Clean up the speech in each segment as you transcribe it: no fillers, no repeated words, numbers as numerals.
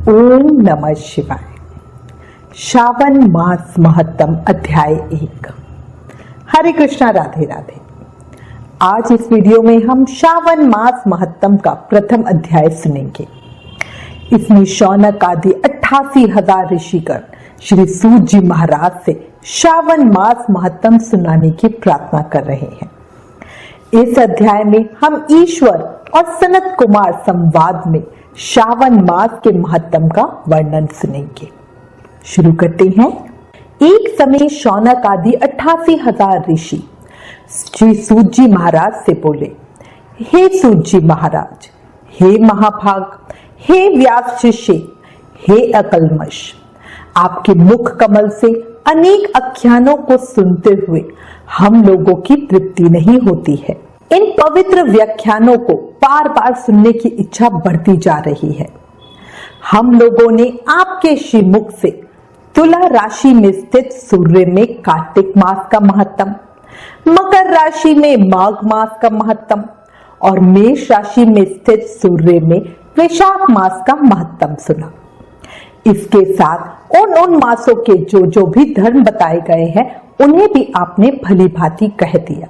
ओम नमः शिवाय। श्रावण मास महत्तम अध्याय 1। हरे कृष्णा, राधे राधे। आज इस वीडियो में हम श्रावण मास महत्तम का प्रथम अध्याय सुनेंगे। इसमें शौनक आदि 88,000 ऋषिगण श्री सूत जी महाराज से श्रावण मास महत्तम सुनाने की प्रार्थना कर रहे हैं। इस अध्याय में हम ईश्वर और सनत कुमार संवाद में श्रावण मास के महत्तम का वर्णन सुनेंगे। शुरू करते हैं। एक समय शौनक आदि 88,000 ऋषि श्री सूत जी महाराज से बोले, हे सूत जी महाराज, हे महाभाग, हे व्यास शिष्य, हे अकल्मष, आपके मुख कमल से अनेक आख्यानों को सुनते हुए हम लोगों की तृप्ति नहीं होती है। इन पवित्र व्याख्यानों को बार बार सुनने की इच्छा बढ़ती जा रही है। हम लोगों ने आपके श्रीमुख से तुला राशि में स्थित सूर्य में कार्तिक मास का महत्तम, मकर राशि में माघ मास का महत्तम और मेष राशि में स्थित सूर्य में वैशाख मास का महत्तम सुना। इसके साथ उन मासों के जो भी धर्म बताए गए हैं उन्हें भी आपने भली भांति कह दिया।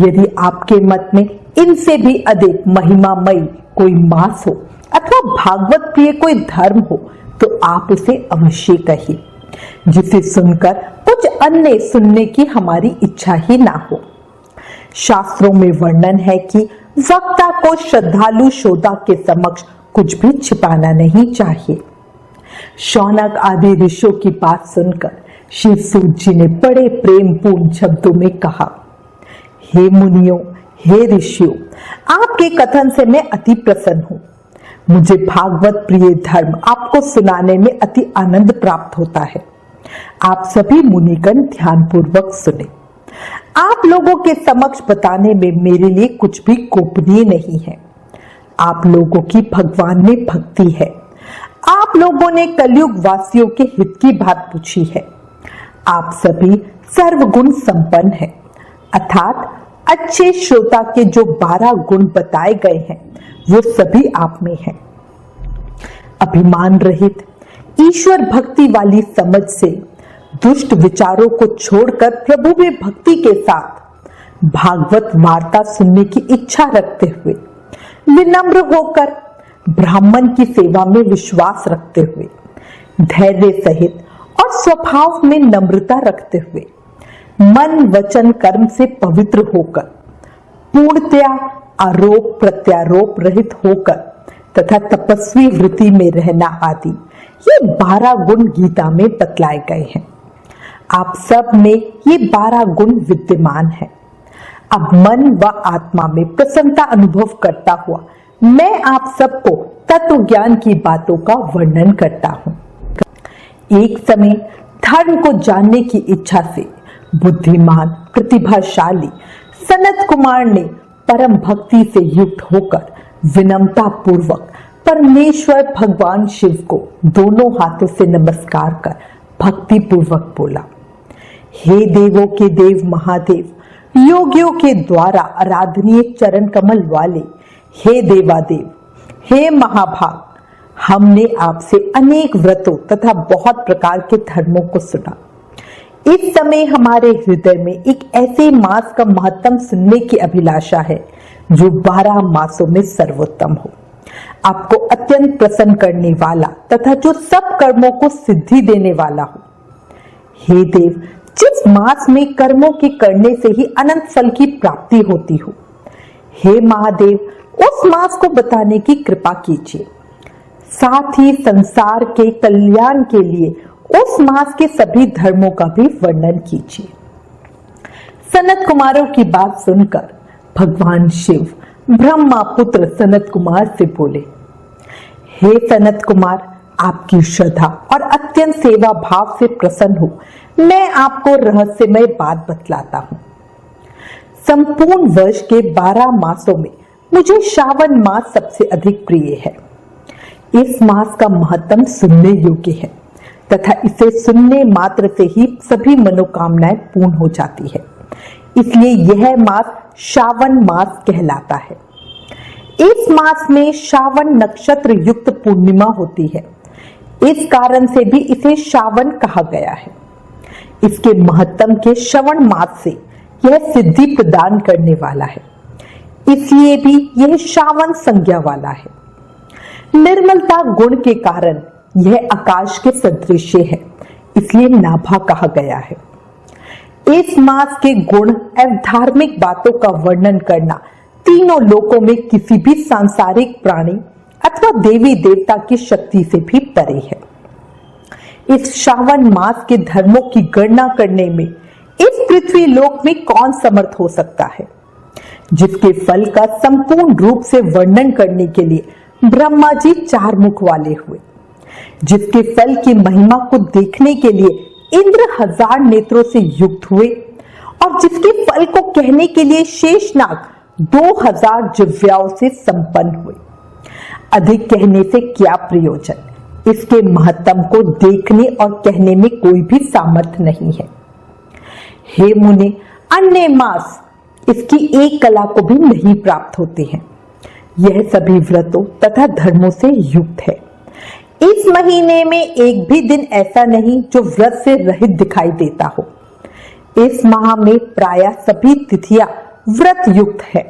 यदि आपके मत में इनसे भी अधिक महिमामयी कोई मास हो अथवा भागवत प्रिय कोई धर्म हो तो आप उसे अवश्य कहिए, जिसे सुनकर कुछ अन्य सुनने की हमारी इच्छा ही ना हो। शास्त्रों में वर्णन है कि वक्ता को श्रद्धालु श्रोता के समक्ष कुछ भी छिपाना नहीं चाहिए। शौनक आदि ऋषियों की बात सुनकर श्री सूत जी ने बड़े प्रेम पूर्ण शब्दों में कहा, हे मुनियों, हे ऋषियों, आपके कथन से मैं अति प्रसन्न हूँ। मुझे भागवत प्रिय धर्म आपको सुनाने में अति आनंद प्राप्त होता है। आप सभी मुनिगण ध्यान पूर्वक सुने। आप लोगों के समक्ष बताने में मेरे लिए कुछ भी गोपनीय नहीं है। आप लोगों की भगवान में भक्ति है। आप लोगों ने कलयुग वासियों के हित की बात पूछी है। आप सभी सर्वगुण संपन्न हैं, अर्थात अच्छे श्रोता के जो 12 गुण बताए गए हैं वो सभी आप में हैं। अभिमान रहित ईश्वर भक्ति वाली समझ से दुष्ट विचारों को छोड़कर प्रभु में भक्ति के साथ भागवत वार्ता सुनने की इच्छा रखते हुए, विनम्र होकर ब्राह्मण की सेवा में विश्वास रखते हुए, धैर्य सहित और स्वभाव में नम्रता रखते हुए, मन वचन कर्म से पवित्र होकर, पूर्णतया आरोप प्रत्यारोप रहित होकर तथा तपस्वी वृत्ति में रहना आदि ये 12 गुण गीता में बतलाए गए हैं। आप सब में ये 12 गुण विद्यमान है। अब मन व आत्मा में प्रसन्नता अनुभव करता हुआ मैं आप सबको तत्व ज्ञान की बातों का वर्णन करता हूँ। एक समय धर्म को जानने की इच्छा से बुद्धिमान प्रतिभाशाली सनत कुमार ने परम भक्ति से युक्त होकर विनम्रता पूर्वक परमेश्वर भगवान शिव को दोनों हाथों से नमस्कार कर भक्ति पूर्वक बोला, हे देवों के देव महादेव, योगियों के द्वारा आराधनीय चरण कमल वाले, हे देवादेव, हे महाभाग, हमने आपसे अनेक व्रतों तथा बहुत प्रकार के धर्मों को सुना। इस समय हमारे हृदय में एक ऐसे मास का महत्तम सुनने की अभिलाषा है जो 12 मासों में सर्वोत्तम हो, आपको अत्यंत प्रसन्न करने वाला तथा जो सब कर्मों को सिद्धि देने वाला हो। हे देव, जिस मास में कर्मों के करने से ही अनंत फल की प्राप्ति होती हो, हे महादेव, उस मास को बताने की कृपा कीजिए। साथ ही संसार के कल्याण के लिए उस मास के सभी धर्मों का भी वर्णन कीजिए। सनत कुमारों की बात सुनकर भगवान शिव ब्रह्मा पुत्र सनत कुमार से बोले, हे सनत कुमार, आपकी श्रद्धा और अत्यंत सेवा भाव से प्रसन्न हो मैं आपको रहस्यमय बात बतलाता हूँ। संपूर्ण वर्ष के 12 मासों में मुझे श्रावण मास सबसे अधिक प्रिय है। इस मास का महत्तम सुनने योग्य है तथा इसे सुनने मात्र से ही सभी मनोकामनाएं पूर्ण हो जाती है, इसलिए यह मास श्रावण मास कहलाता है। इस मास में श्रावण नक्षत्र युक्त पूर्णिमा होती है इस कारण से भी इसे श्रावण कहा गया है। इसके महत्तम के श्रवण मास से यह सिद्धि प्रदान करने वाला है, इसलिए भी यह श्रावण संज्ञा वाला है। निर्मलता गुण के कारण यह आकाश के सदृश है, इसलिए नाभा कहा गया है। इस मास के गुण एवं धार्मिक बातों का वर्णन करना तीनों लोकों में किसी भी सांसारिक प्राणी अथवा देवी देवता की शक्ति से भी परे है। इस श्रावण मास के धर्मों की गणना करने में इस पृथ्वी लोक में कौन समर्थ हो सकता है, जिसके फल का संपूर्ण रूप से वर्णन करने के लिए ब्रह्मा जी 4 मुख वाले हुए, जिसके फल की महिमा को देखने के लिए इंद्र 1000 नेत्रों से युक्त हुए और जिसके फल को कहने के लिए शेषनाग 2000 जिह्वाओं से संपन्न हुए। अधिक कहने से क्या प्रयोजन, इसके महत्तम को देखने और कहने में कोई भी सामर्थ्य नहीं है। हे मुने, अन्य मास इसकी एक कला को भी नहीं प्राप्त होते हैं। यह सभी व्रतों तथा धर्मों से युक्त है। इस महीने में एक भी दिन ऐसा नहीं जो व्रत से रहित दिखाई देता हो। इस माह में प्रायः सभी तिथियां व्रत युक्त है।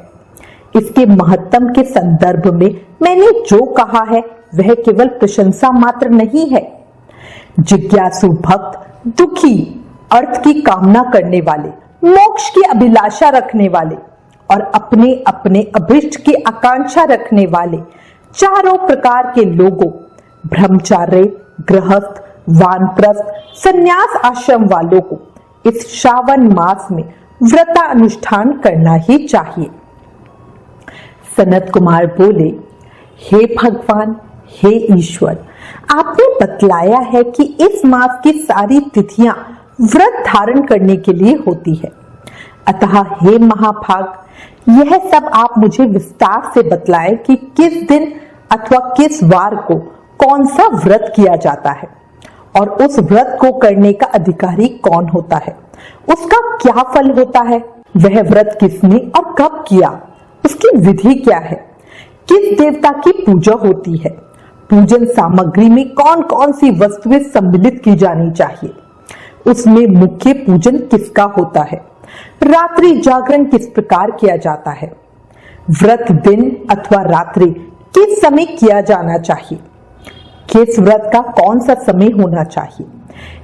इसके महत्तम के संदर्भ में मैंने जो कहा है वह केवल प्रशंसा मात्र नहीं है। जिज्ञासु भक्त, दुखी, अर्थ की कामना करने वाले, मोक्ष की अभिलाषा रखने वाले और अपने अपने अभिष्ट की आकांक्षा रखने वाले चारों प्रकार के लोगों, ब्रह्मचार्य, गृहस्थ, वानप्रस्थ, संन्यास आश्रम वालों को इस श्रावण मास में व्रतानुष्ठान करना ही चाहिए। सनत कुमार बोले, हे भगवान, हे ईश्वर, आपने बतलाया है कि इस मास की सारी तिथियां व्रत धारण करने के लिए होती है, अतः हे महाभाग, यह सब आप मुझे विस्तार से बतलाए कि किस दिन अथवा किस वार को कौन सा व्रत किया जाता है और उस व्रत को करने का अधिकारी कौन होता है, उसका क्या फल होता है, वह व्रत किसने और कब किया, उसकी विधि क्या है, किस देवता की पूजा होती है, पूजन सामग्री में कौन कौन सी वस्तुएं सम्मिलित की जानी चाहिए, उसमें मुख्य पूजन किसका होता है, रात्रि जागरण किस प्रकार किया जाता है, व्रत दिन अथवा रात्रि किस समय किया जाना चाहिए, किस व्रत का कौन सा समय होना चाहिए।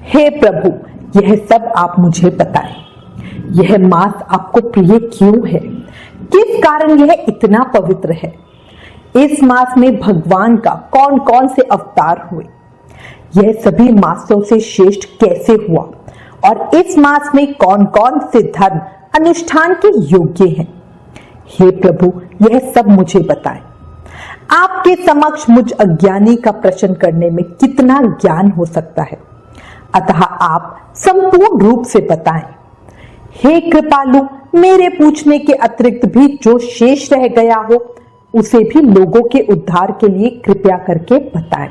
हे प्रभु, यह सब आप मुझे बताएं। यह मास आपको प्रिय क्यों है, किस कारण यह इतना पवित्र है, इस मास में भगवान का कौन कौन से अवतार हुए, यह सभी मासों से श्रेष्ठ कैसे हुआ और इस मास में कौन कौन से धर्म अनुष्ठान के योग्य हैं। हे प्रभु, यह सब मुझे बताएं। आपके समक्ष मुझ अज्ञानी का प्रश्न करने में कितना ज्ञान हो सकता है, अतः आप संपूर्ण रूप से बताएं। हे कृपालु, मेरे पूछने के अतिरिक्त भी जो शेष रह गया हो उसे भी लोगों के उद्धार के लिए कृपया करके बताएं।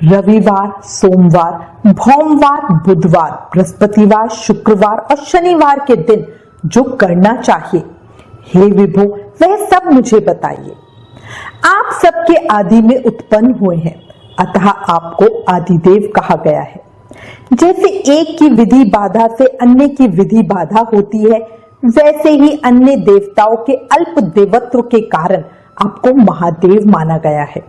रविवार, सोमवार, भौमवार, बुधवार, बृहस्पतिवार, शुक्रवार और शनिवार के दिन जो करना चाहिए, हे विभो, वह सब मुझे बताइए। आप सबके आदि में उत्पन्न हुए हैं, अतः आपको आदिदेव कहा गया है। जैसे एक की विधि बाधा से अन्य की विधि बाधा होती है, वैसे ही अन्य देवताओं के अल्प देवत्व के कारण आपको महादेव माना गया है।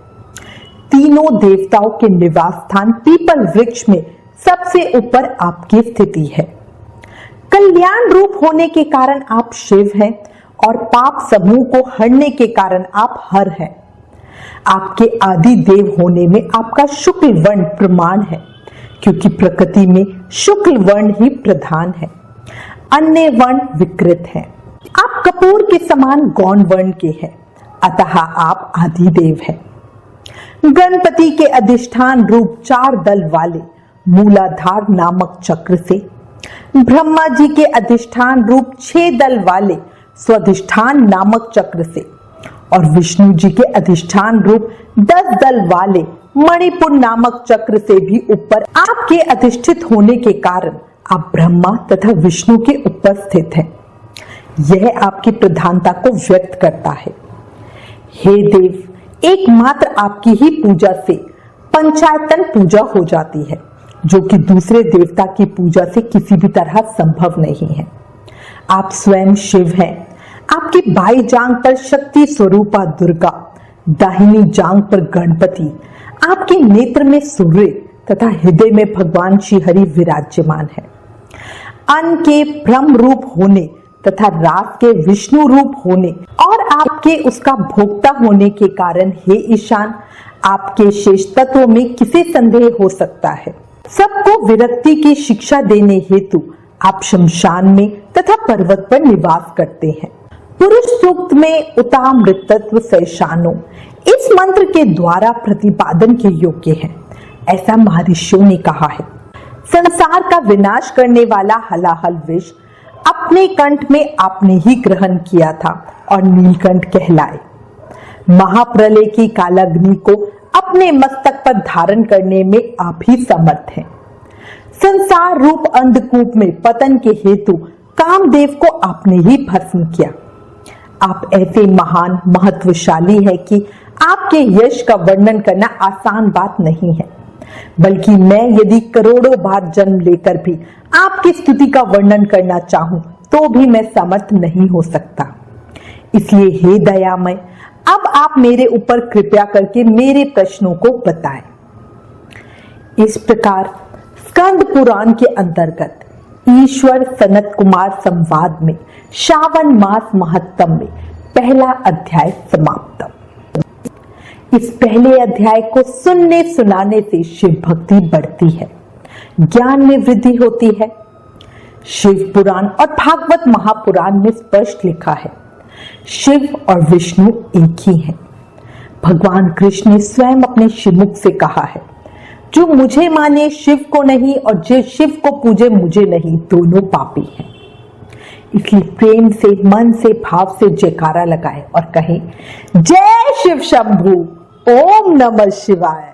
तीनों देवताओं के निवास स्थान पीपल वृक्ष में सबसे ऊपर आपकी स्थिति है। कल्याण रूप होने के कारण आप शिव हैं और पाप समूह को हरने के कारण आप हर हैं। आपके आदि देव होने में आपका शुक्ल वर्ण प्रमाण है, क्योंकि प्रकृति में शुक्ल वर्ण ही प्रधान है, अन्य वर्ण विकृत हैं। आप कपूर के समान गौण वर्ण के हैं, अतः आप आदि देव हैं। गणपति के अधिष्ठान रूप 4 दल वाले मूलाधार नामक चक्र से, ब्रह्मा जी के अधिष्ठान रूप 6 दल वाले स्वाधिष्ठान नामक चक्र से और विष्णु जी के अधिष्ठान रूप 10 दल वाले मणिपुर नामक चक्र से भी ऊपर आपके अधिष्ठित होने के कारण आप ब्रह्मा तथा विष्णु के ऊपर स्थित हैं। यह आपकी प्रधानता को व्यक्त करता है। हे देव, एकमात्र आपकी ही पूजा से पंचायतन पूजा हो जाती है, जो कि दूसरे देवता की पूजा से किसी भी तरह संभव नहीं है। आप स्वयं शिव हैं। आपकी बाई जांग पर शक्ति स्वरूपा दुर्गा, दाहिनी जांग पर गणपति, आपके नेत्र में सूर्य तथा हृदय में भगवान श्री हरि विराजमान है। अन्न के ब्रह्म रूप होने तथा रात के विष्णु रूप होने और आपके उसका भोक्ता होने के कारण हे ईशान, आपके शेष तत्वों में किसे संदेह हो सकता है। सबको विरक्ति की शिक्षा देने हेतु आप शमशान में तथा पर्वत पर निवास करते हैं। पुरुष सूक्त में उतामृतत्व सैशानो इस मंत्र के द्वारा प्रतिपादन के योग्य है, ऐसा महर्षियों ने कहा है। संसार का विनाश करने वाला हलाहल विष अपने कंठ में आपने ही ग्रहण किया था और नीलकंठ कहलाए। महाप्रलय की कालाग्नि को अपने मस्तक पर धारण करने में आप ही समर्थ हैं। संसार रूप अंधकूप में पतन के हेतु कामदेव को आपने ही भस्म किया। आप ऐसे महान महत्वशाली है कि आपके यश का वर्णन करना आसान बात नहीं है, बल्कि मैं यदि करोड़ों बार जन्म लेकर भी आपकी स्तुति का वर्णन करना चाहूं तो भी मैं समर्थ नहीं हो सकता। इसलिए हे दयामय, अब आप मेरे ऊपर कृपा करके मेरे प्रश्नों को बताएं। इस प्रकार स्कंद पुराण के अंतर्गत ईश्वर सनत कुमार संवाद में श्रावण मास महत्तम में पहला अध्याय समाप्त। इस पहले अध्याय को सुनने सुनाने से शिव भक्ति बढ़ती है, ज्ञान में वृद्धि होती है। शिव पुराण और भागवत महापुराण में स्पष्ट लिखा है, शिव और विष्णु एक ही हैं। भगवान कृष्ण ने स्वयं अपने श्रीमुख से कहा है, जो मुझे माने शिव को नहीं और जो शिव को पूजे मुझे नहीं, दोनों पापी हैं। इसलिए प्रेम से, मन से, भाव से जयकारा लगाए और कहे, जय शिव शंभू, ओम नमः शिवाय।